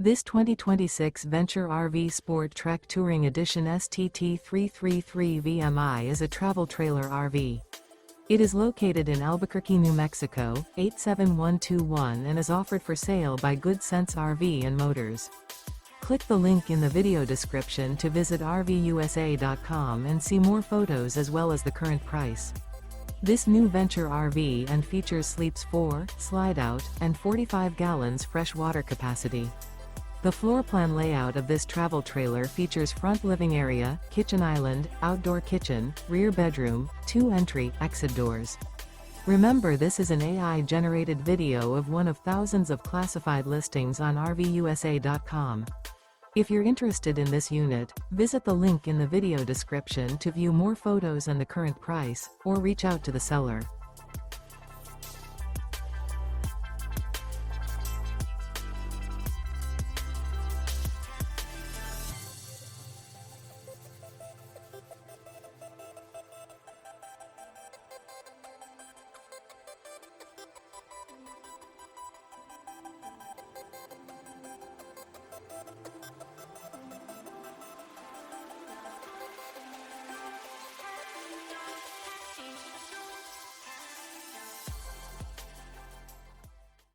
This 2026 Venture RV SportTrek Touring Edition STT333 VMI is a travel trailer RV. It is located in Albuquerque, New Mexico, 87121 and is offered for sale by Good Sense RV and Motors. Click the link in the video description to visit RVUSA.com and see more photos as well as the current price. This new Venture RV and features sleeps 4, Slideout, and 45 gallons fresh water capacity. The floor plan layout of this travel trailer features front living area, kitchen island, outdoor kitchen, rear bedroom, 2 entry/exit doors. Remember, this is an AI-generated video of one of thousands of classified listings on RVUSA.com. If you're interested in this unit, visit the link in the video description to view more photos and the current price, or reach out to the seller.